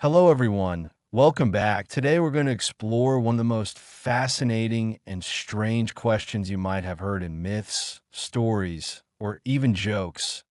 Hello, everyone. Welcome back. Today, we're going to explore one of the most fascinating and strange questions you might have heard in myths, stories, or even jokes.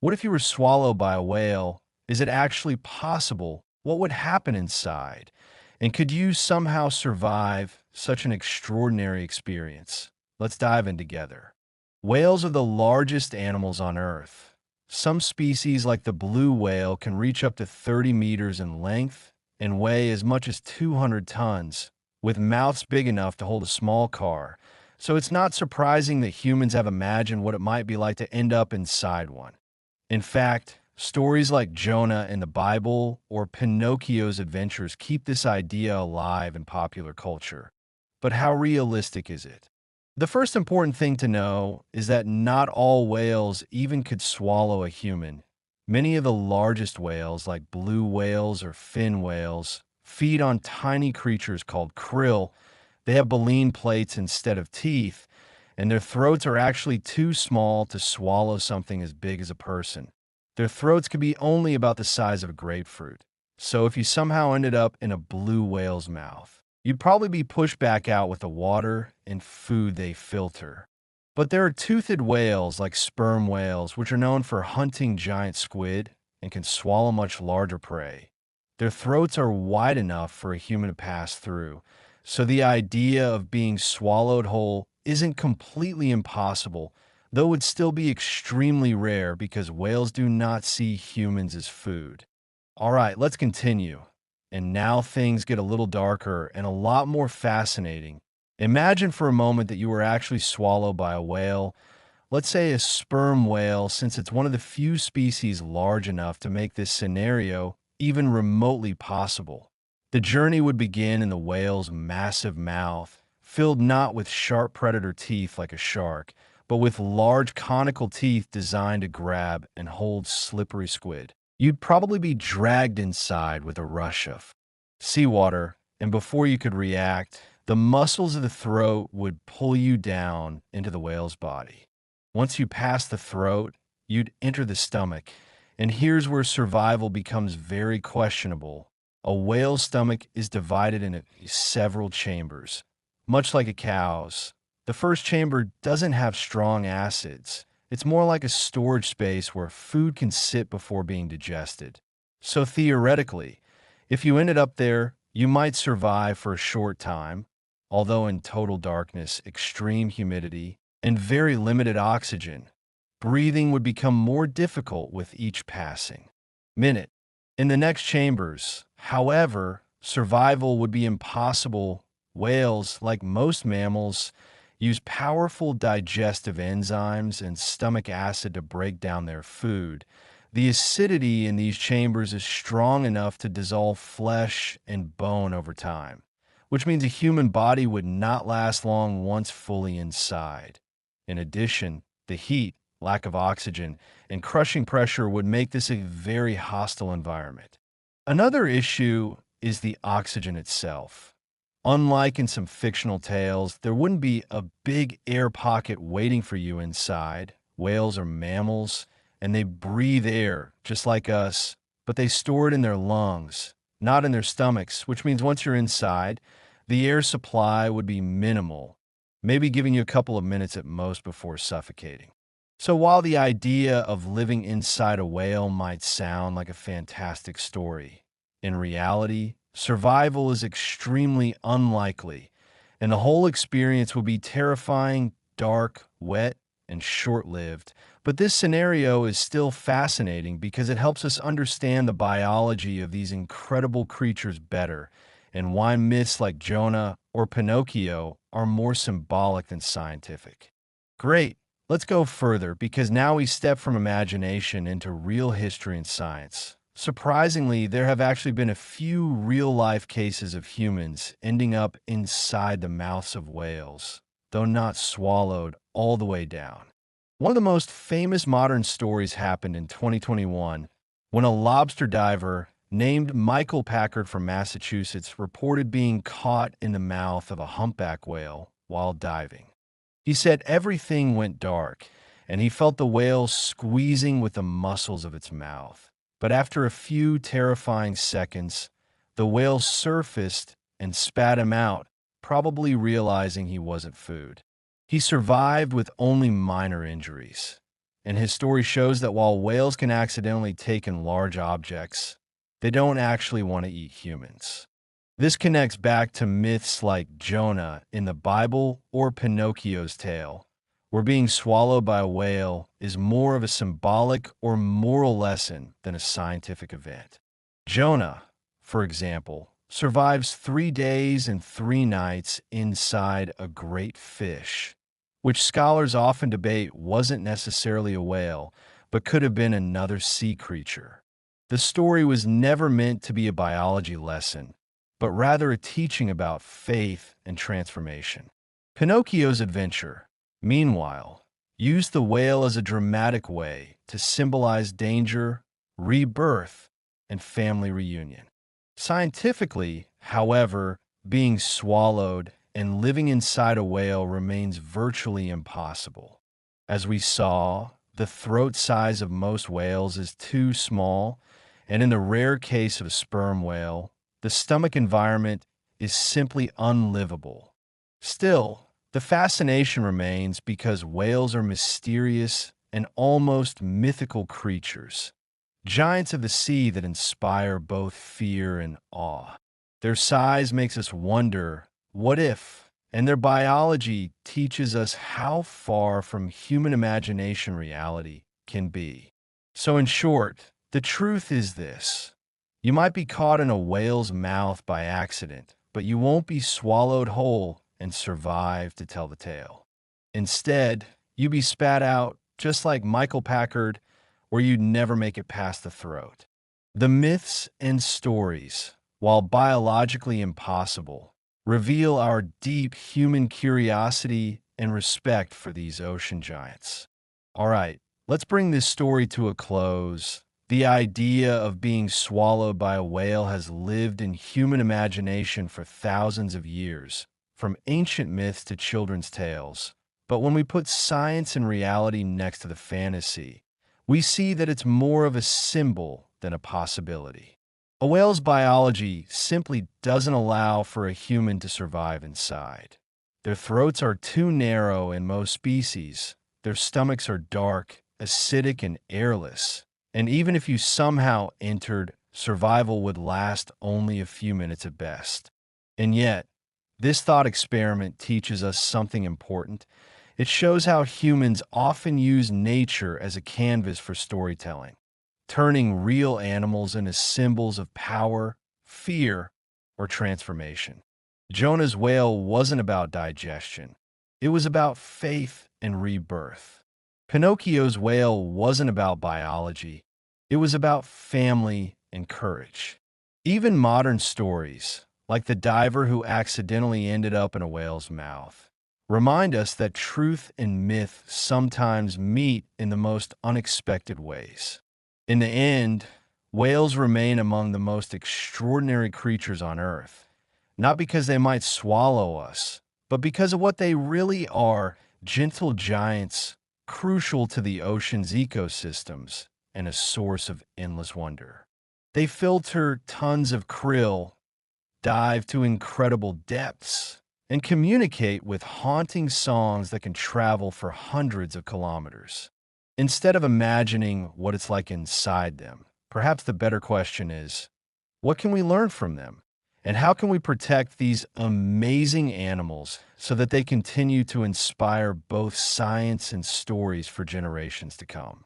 What if you were swallowed by a whale? Is it actually possible? What would happen inside? And could you somehow survive such an extraordinary experience? Let's dive in together. Whales are the largest animals on Earth. Some species, like the blue whale, can reach up to 30 meters in length and weigh as much as 200 tons, with mouths big enough to hold a small car. So it's not surprising that humans have imagined what it might be like to end up inside one. In fact, stories like Jonah in the Bible or Pinocchio's adventures keep this idea alive in popular culture. But how realistic is it? The first important thing to know is that not all whales even could swallow a human. Many of the largest whales, like blue whales or fin whales, feed on tiny creatures called krill. They have baleen plates instead of teeth, and their throats are actually too small to swallow something as big as a person. Their throats could be only about the size of a grapefruit. So if you somehow ended up in a blue whale's mouth, you'd probably be pushed back out with the water and food they filter. But there are toothed whales like sperm whales, which are known for hunting giant squid and can swallow much larger prey. Their throats are wide enough for a human to pass through, so the idea of being swallowed whole isn't completely impossible, though it would still be extremely rare because whales do not see humans as food. All right, let's continue. And now things get a little darker and a lot more fascinating. Imagine for a moment that you were actually swallowed by a whale, let's say a sperm whale, since it's one of the few species large enough to make this scenario even remotely possible. The journey would begin in the whale's massive mouth, filled not with sharp predator teeth like a shark, but with large conical teeth designed to grab and hold slippery squid. You'd probably be dragged inside with a rush of seawater, and before you could react, the muscles of the throat would pull you down into the whale's body. Once you pass the throat, you'd enter the stomach, and here's where survival becomes very questionable. A whale's stomach is divided into several chambers, much like a cow's. The first chamber doesn't have strong acids. It's more like a storage space where food can sit before being digested. So theoretically, if you ended up there, you might survive for a short time, although in total darkness, extreme humidity, and very limited oxygen. Breathing would become more difficult with each passing minute. In the next chambers, however, survival would be impossible. Whales, like most mammals, use powerful digestive enzymes and stomach acid to break down their food. The acidity in these chambers is strong enough to dissolve flesh and bone over time, which means a human body would not last long once fully inside. In addition, the heat, lack of oxygen, and crushing pressure would make this a very hostile environment. Another issue is the oxygen itself. Unlike in some fictional tales, there wouldn't be a big air pocket waiting for you inside. Whales are mammals, and they breathe air just like us, but they store it in their lungs, not in their stomachs, which means once you're inside, the air supply would be minimal, maybe giving you a couple of minutes at most before suffocating. So while the idea of living inside a whale might sound like a fantastic story, in reality, survival is extremely unlikely, and the whole experience will be terrifying, dark, wet, and short-lived. But this scenario is still fascinating because it helps us understand the biology of these incredible creatures better, and why myths like Jonah or Pinocchio are more symbolic than scientific. Great! Let's go further because now we step from imagination into real history and science. Surprisingly, there have actually been a few real-life cases of humans ending up inside the mouths of whales, though not swallowed all the way down. One of the most famous modern stories happened in 2021 when a lobster diver named Michael Packard from Massachusetts reported being caught in the mouth of a humpback whale while diving. He said everything went dark, and he felt the whale squeezing with the muscles of its mouth. But after a few terrifying seconds, the whale surfaced and spat him out, probably realizing he wasn't food. He survived with only minor injuries. And his story shows that while whales can accidentally take in large objects, they don't actually want to eat humans. This connects back to myths like Jonah in the Bible or Pinocchio's tale, where being swallowed by a whale is more of a symbolic or moral lesson than a scientific event. Jonah, for example, survives 3 days and 3 nights inside a great fish, which scholars often debate wasn't necessarily a whale, but could have been another sea creature. The story was never meant to be a biology lesson, but rather a teaching about faith and transformation. Pinocchio's adventure, meanwhile, used the whale as a dramatic way to symbolize danger, rebirth, and family reunion. Scientifically, however, being swallowed and living inside a whale remains virtually impossible. As we saw, the throat size of most whales is too small, and in the rare case of a sperm whale, the stomach environment is simply unlivable. Still, the fascination remains because whales are mysterious and almost mythical creatures, giants of the sea that inspire both fear and awe. Their size makes us wonder, what if? And their biology teaches us how far from human imagination reality can be. So in short, the truth is this. You might be caught in a whale's mouth by accident, but you won't be swallowed whole and survive to tell the tale. Instead, you be spat out just like Michael Packard, or you'd never make it past the throat. The myths and stories, while biologically impossible, reveal our deep human curiosity and respect for these ocean giants. All right, let's bring this story to a close. The idea of being swallowed by a whale has lived in human imagination for thousands of years, from ancient myths to children's tales. But when we put science and reality next to the fantasy, we see that it's more of a symbol than a possibility. A whale's biology simply doesn't allow for a human to survive inside. Their throats are too narrow in most species, their stomachs are dark, acidic, and airless. And even if you somehow entered, survival would last only a few minutes at best. And yet, this thought experiment teaches us something important. It shows how humans often use nature as a canvas for storytelling, turning real animals into symbols of power, fear, or transformation. Jonah's whale wasn't about digestion. It was about faith and rebirth. Pinocchio's whale wasn't about biology. It was about family and courage. Even modern stories, like the diver who accidentally ended up in a whale's mouth, remind us that truth and myth sometimes meet in the most unexpected ways. In the end, whales remain among the most extraordinary creatures on Earth, not because they might swallow us, but because of what they really are, gentle giants crucial to the ocean's ecosystems and a source of endless wonder. They filter tons of krill, dive to incredible depths, and communicate with haunting songs that can travel for hundreds of kilometers. Instead of imagining what it's like inside them, perhaps the better question is, what can we learn from them? And how can we protect these amazing animals so that they continue to inspire both science and stories for generations to come?